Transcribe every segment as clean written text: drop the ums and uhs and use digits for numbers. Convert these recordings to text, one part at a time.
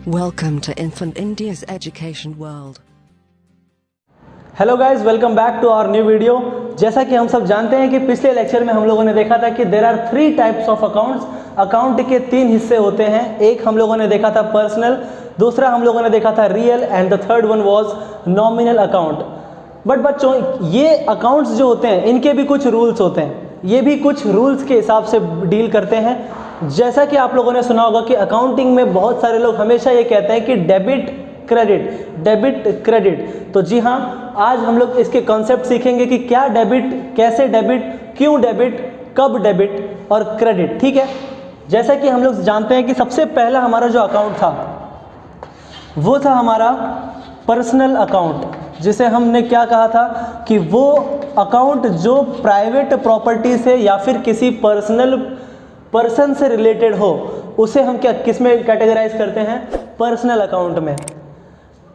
Welcome to Infant India's Education World. Hello guys, welcome back to our new video. जैसा कि हम सब जानते हैं कि पिछले लेक्चर में हम लोगों ने देखा था कि there are 3 types of accounts. Account के 3 हिस्से होते हैं। एक हम लोगों ने देखा था पर्सनल, दूसरा हम लोगों ने देखा था real and the third one was nominal account. But बच्चों, ये अकाउंट्स जो होते हैं इनके भी कुछ रूल्स होते हैं। ये भी कुछ रूल्स के हिसाब से डील करते हैं। जैसा कि आप लोगों ने सुना होगा कि अकाउंटिंग में बहुत सारे लोग हमेशा ये कहते हैं कि डेबिट क्रेडिट। तो जी हाँ, आज हम लोग इसके कॉन्सेप्ट सीखेंगे कि क्या डेबिट, कैसे डेबिट, क्यों डेबिट, कब डेबिट और क्रेडिट। ठीक है, जैसा कि हम लोग जानते हैं कि सबसे पहला हमारा जो अकाउंट था वो था हमारा पर्सनल अकाउंट, जिसे हमने क्या कहा था कि वो अकाउंट जो प्राइवेट प्रॉपर्टी से या फिर किसी पर्सन से रिलेटेड हो, उसे हम क्या किस में कैटेगराइज करते हैं? पर्सनल अकाउंट में।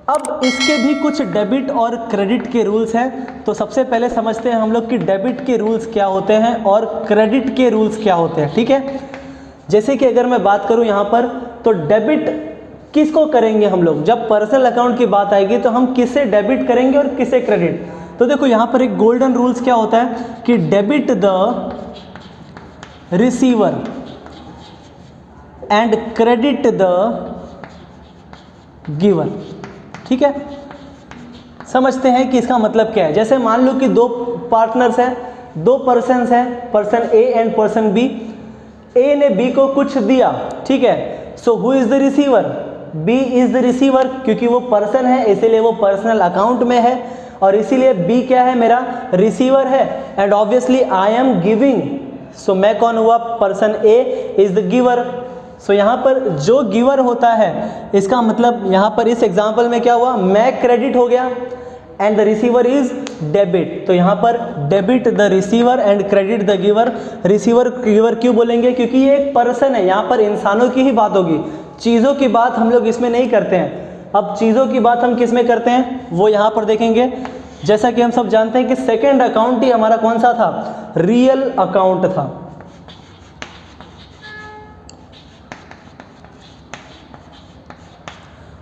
अब इसके भी कुछ डेबिट और क्रेडिट के रूल्स हैं। तो सबसे पहले समझते हैं हम लोग कि डेबिट के रूल्स क्या होते हैं और क्रेडिट के रूल्स क्या होते हैं। ठीक है, जैसे कि अगर मैं बात करूं यहाँ पर, तो डेबिट किसको करेंगे हम लोग? जब पर्सनल अकाउंट की बात आएगी तो हम किसे डेबिट करेंगे और किसे क्रेडिट? तो देखो यहाँ पर एक गोल्डन रूल्स क्या होता है कि debit the receiver and credit the giver. ठीक है, समझते हैं कि इसका मतलब क्या है। जैसे मान लो कि 2 पार्टनर्स हैं, 2 पर्सन्स हैं, person A and person B. A ने बी को कुछ दिया, ठीक है, so who is the receiver? B is the receiver, क्योंकि वो पर्सन है इसीलिए वो पर्सनल अकाउंट में है और इसीलिए बी क्या है? मेरा रिसीवर है। And obviously I am giving, so मैं कौन हुआ? Person A is the giver. So यहाँ पर जो गिवर होता है, इसका मतलब यहाँ पर इस एग्जांपल में क्या हुआ? मैं क्रेडिट हो गया and the receiver is debit. तो यहाँ पर debit the receiver and credit the giver. Receiver giver क्यों बोलेंगे? क्योंकि ये एक पर्सन है, यहाँ पर इंसानों की ही बात होगी, चीज़ों की बात हम लोग इसमें नहीं करते हैं। अब चीज़ों की बात हम किस में करते हैं वो यहाँ पर देखेंगे। जैसा कि हम सब जानते हैं कि सेकेंड अकाउंट ही हमारा कौन सा था? रियल अकाउंट था।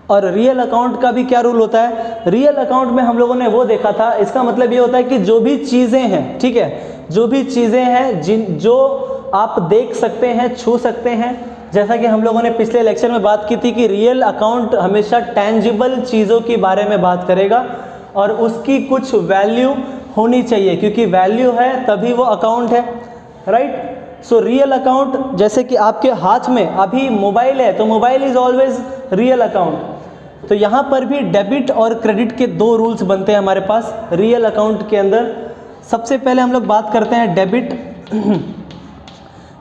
और रियल अकाउंट का भी क्या रूल होता है? रियल अकाउंट में हम लोगों ने वो देखा था, इसका मतलब ये होता है कि जो भी चीज़ें हैं, ठीक है, जो भी चीज़ें हैं जो आप देख सकते हैं, छू सकते हैं। जैसा कि हम लोगों ने पिछले लेक्चर में बात की थी कि रियल अकाउंट हमेशा टेंजिबल चीज़ों के बारे में बात करेगा और उसकी कुछ वैल्यू होनी चाहिए, क्योंकि वैल्यू है तभी वो अकाउंट है, राइट। सो रियल अकाउंट, जैसे कि आपके हाथ में अभी मोबाइल है तो mobile is always real account. तो यहाँ पर भी डेबिट और क्रेडिट के 2 रूल्स बनते हैं हमारे पास रियल अकाउंट के अंदर। सबसे पहले हम लोग बात करते हैं डेबिट,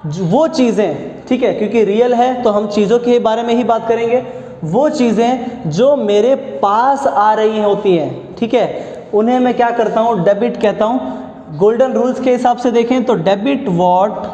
वो चीज़ें, ठीक है, क्योंकि रियल है तो हम चीज़ों के बारे में ही बात करेंगे। वो चीज़ें जो मेरे पास आ रही होती हैं, ठीक है, उन्हें मैं क्या करता हूँ? डेबिट कहता हूँ। गोल्डन रूल्स के हिसाब से देखें तो डेबिट व्हाट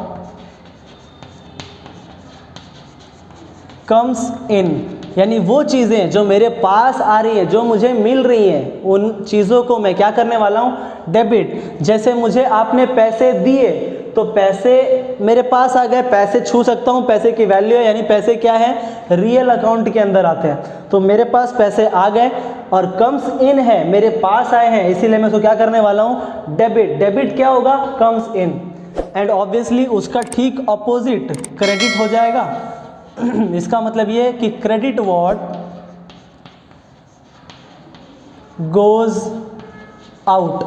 कम्स इन, यानी वो चीज़ें जो मेरे पास आ रही है, जो मुझे मिल रही हैं, उन चीज़ों को मैं क्या करने वाला हूँ? डेबिट। जैसे मुझे आपने पैसे दिए तो पैसे मेरे पास आ गए, पैसे छू सकता हूँ, पैसे की वैल्यू है, यानी पैसे क्या है? रियल अकाउंट के अंदर आते हैं। तो मेरे पास पैसे आ गए और कम्स इन है, मेरे पास आए हैं, इसीलिए मैं उसको क्या करने वाला हूँ? डेबिट। डेबिट क्या होगा? Comes in. एंड ऑब्वियसली उसका ठीक ऑपोजिट क्रेडिट हो जाएगा। इसका मतलब ये कि क्रेडिट व्हाट गोज आउट।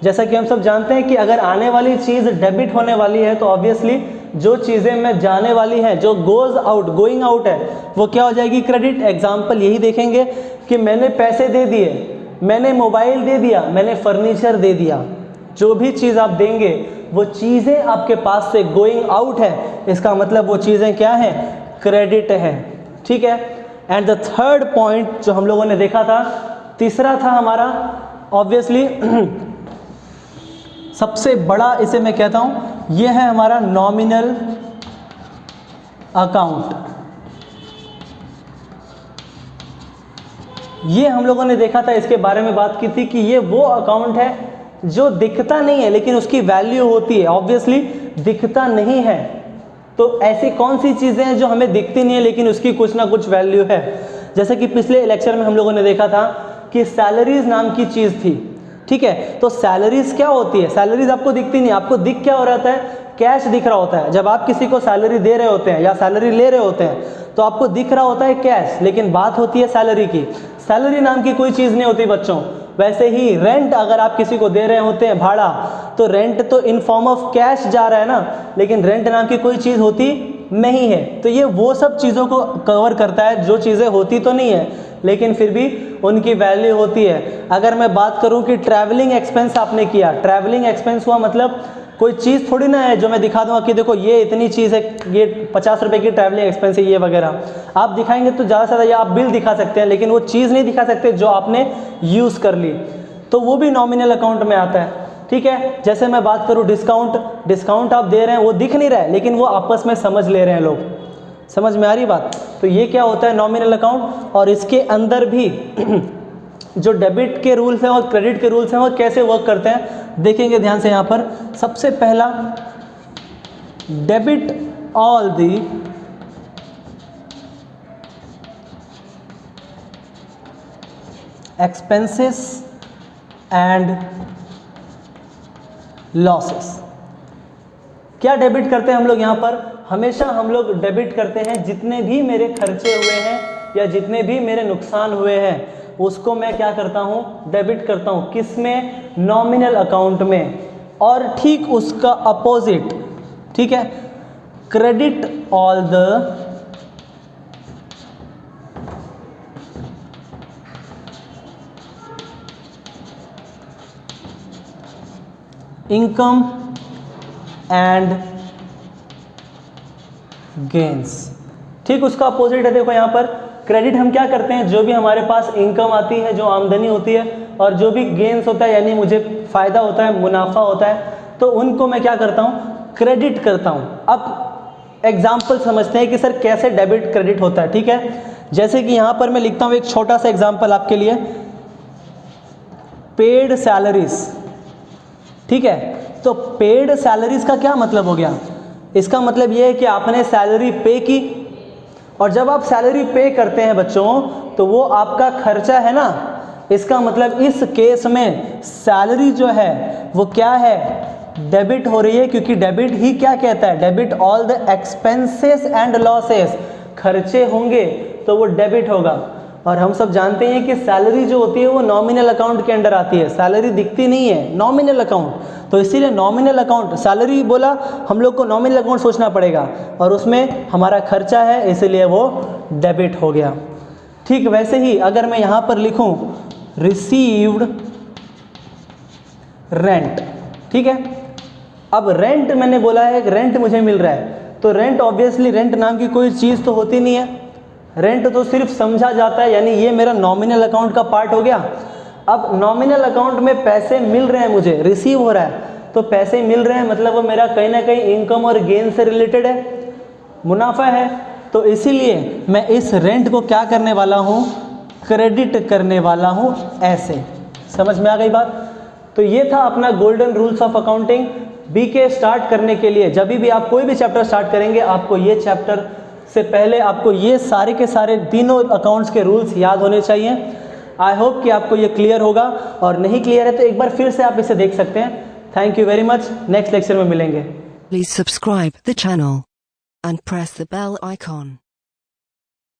जैसा कि हम सब जानते हैं कि अगर आने वाली चीज़ डेबिट होने वाली है तो ऑब्वियसली जो चीज़ें में जाने वाली हैं, जो गोज आउट, गोइंग आउट है, वो क्या हो जाएगी? क्रेडिट। एग्जाम्पल यही देखेंगे कि मैंने पैसे दे दिए, मैंने मोबाइल दे दिया, मैंने फर्नीचर दे दिया। जो भी चीज़ आप देंगे वो चीज़ें आपके पास से गोइंग आउट है, इसका मतलब वो चीज़ें क्या हैं? क्रेडिट है। ठीक है। एंड द थर्ड पॉइंट जो हम लोगों ने देखा था, तीसरा था हमारा ऑब्वियसली सबसे बड़ा, इसे मैं कहता हूं, यह है हमारा नॉमिनल अकाउंट। ये हम लोगों ने देखा था, इसके बारे में बात की थी कि ये वो अकाउंट है जो दिखता नहीं है लेकिन उसकी वैल्यू होती है। ऑब्वियसली दिखता नहीं है तो ऐसी कौन सी चीज़ें हैं जो हमें दिखती नहीं है लेकिन उसकी कुछ ना कुछ वैल्यू है? जैसे कि पिछले लेक्चर में हम लोगों ने देखा था कि सैलरीज नाम की चीज़ थी, ठीक है। तो सैलरीज क्या होती है? सैलरीज आपको दिखती नहीं, आपको दिख क्या हो रहा है? कैश दिख रहा होता है। जब आप किसी को सैलरी दे रहे होते हैं या सैलरी ले रहे होते हैं तो आपको दिख रहा होता है कैश, लेकिन बात होती है सैलरी की। सैलरी नाम की कोई चीज़ नहीं होती बच्चों। वैसे ही रेंट अगर आप किसी को दे रहे होते हैं भाड़ा, तो रेंट तो इन फॉर्म ऑफ कैश जा रहा है ना, लेकिन रेंट नाम की कोई चीज़ होती नहीं है। तो ये वो सब चीज़ों को कवर करता है जो चीज़ें होती तो नहीं है लेकिन फिर भी उनकी वैल्यू होती है। अगर मैं बात करूं कि ट्रैवलिंग एक्सपेंस आपने किया, ट्रैवलिंग एक्सपेंस हुआ मतलब कोई चीज़ थोड़ी ना है जो मैं दिखा दूंगा कि देखो ये इतनी चीज़ है, ये 50 रुपये की ट्रैवलिंग एक्सपेंस है ये वगैरह। आप दिखाएंगे तो ज़्यादा से ज़्यादा या आप बिल दिखा सकते हैं, लेकिन वो चीज़ नहीं दिखा सकते जो आपने यूज़ कर ली, तो वो भी नॉमिनल अकाउंट में आता है, ठीक है। जैसे मैं बात करूँ डिस्काउंट आप दे रहे हैं, वो दिख नहीं रहा है लेकिन वो आपस में समझ ले रहे हैं लोग। समझ में आ रही बात? तो ये क्या होता है? Nominal account. और इसके अंदर भी जो डेबिट के रूल्स हैं और क्रेडिट के रूल्स हैं वो कैसे वर्क करते हैं देखेंगे ध्यान से। यहाँ पर सबसे पहला, debit all the expenses and losses. क्या डेबिट करते हैं हम लोग यहाँ पर? हमेशा हम लोग डेबिट करते हैं जितने भी मेरे खर्चे हुए हैं या जितने भी मेरे नुकसान हुए हैं उसको मैं क्या करता हूँ? डेबिट करता हूँ। किस में? नॉमिनल अकाउंट में। और ठीक उसका अपोजिट, ठीक है, credit all the income and gains. ठीक उसका अपोजिट है। देखो यहाँ पर क्रेडिट हम क्या करते हैं? जो भी हमारे पास इनकम आती है, जो आमदनी होती है, और जो भी गेन्स होता है यानी मुझे फ़ायदा होता है, मुनाफा होता है, तो उनको मैं क्या करता हूँ? क्रेडिट करता हूँ। अब एग्जाम्पल समझते हैं कि सर कैसे डेबिट क्रेडिट होता है, ठीक है। जैसे कि यहाँ पर मैं लिखता हूँ एक छोटा सा एग्जाम्पल आपके लिए, पेड सैलरीज, ठीक है। तो पेड सैलरीज का क्या मतलब हो गया? इसका मतलब ये है कि आपने सैलरी पे की, और जब आप सैलरी पे करते हैं बच्चों तो वो आपका खर्चा है ना। इसका मतलब इस केस में सैलरी जो है वो क्या है? डेबिट हो रही है, क्योंकि डेबिट ही क्या कहता है? Debit all the expenses and losses. खर्चे होंगे तो वो डेबिट होगा। और हम सब जानते हैं कि सैलरी जो होती है वो नॉमिनल अकाउंट के अंडर आती है, सैलरी दिखती नहीं है, नॉमिनल अकाउंट। तो इसीलिए नॉमिनल अकाउंट, सैलरी बोला हम लोग को नॉमिनल अकाउंट सोचना पड़ेगा, और उसमें हमारा खर्चा है इसलिए वो डेबिट हो गया। ठीक वैसे ही अगर मैं यहाँ पर लिखूँ रिसीव्ड रेंट, ठीक है। अब रेंट मैंने बोला है, रेंट मुझे मिल रहा है, तो रेंट ऑब्वियसली रेंट नाम की कोई चीज़ तो होती नहीं है, रेंट तो सिर्फ समझा जाता है, यानी ये मेरा नॉमिनल अकाउंट का पार्ट हो गया। अब नॉमिनल अकाउंट में पैसे मिल रहे हैं, मुझे रिसीव हो रहा है, तो पैसे मिल रहे हैं मतलब वो मेरा कहीं ना कहीं इनकम और गेन से रिलेटेड है, मुनाफा है। तो इसीलिए मैं इस रेंट को क्या करने वाला हूँ? क्रेडिट करने वाला हूँ, ऐसे। समझ में आ गई बात? तो ये था अपना गोल्डन रूल्स ऑफ अकाउंटिंग। बीके स्टार्ट करने के लिए जब भी आप कोई भी चैप्टर स्टार्ट करेंगे, आपको ये चैप्टर से पहले आपको ये सारे के सारे तीनों अकाउंट्स के रूल्स याद होने चाहिए। आई होप कि आपको ये क्लियर होगा, और नहीं क्लियर है तो एक बार फिर से आप इसे देख सकते हैं। Thank you very much, next lecture में मिलेंगे। Please subscribe the channel and press the bell icon.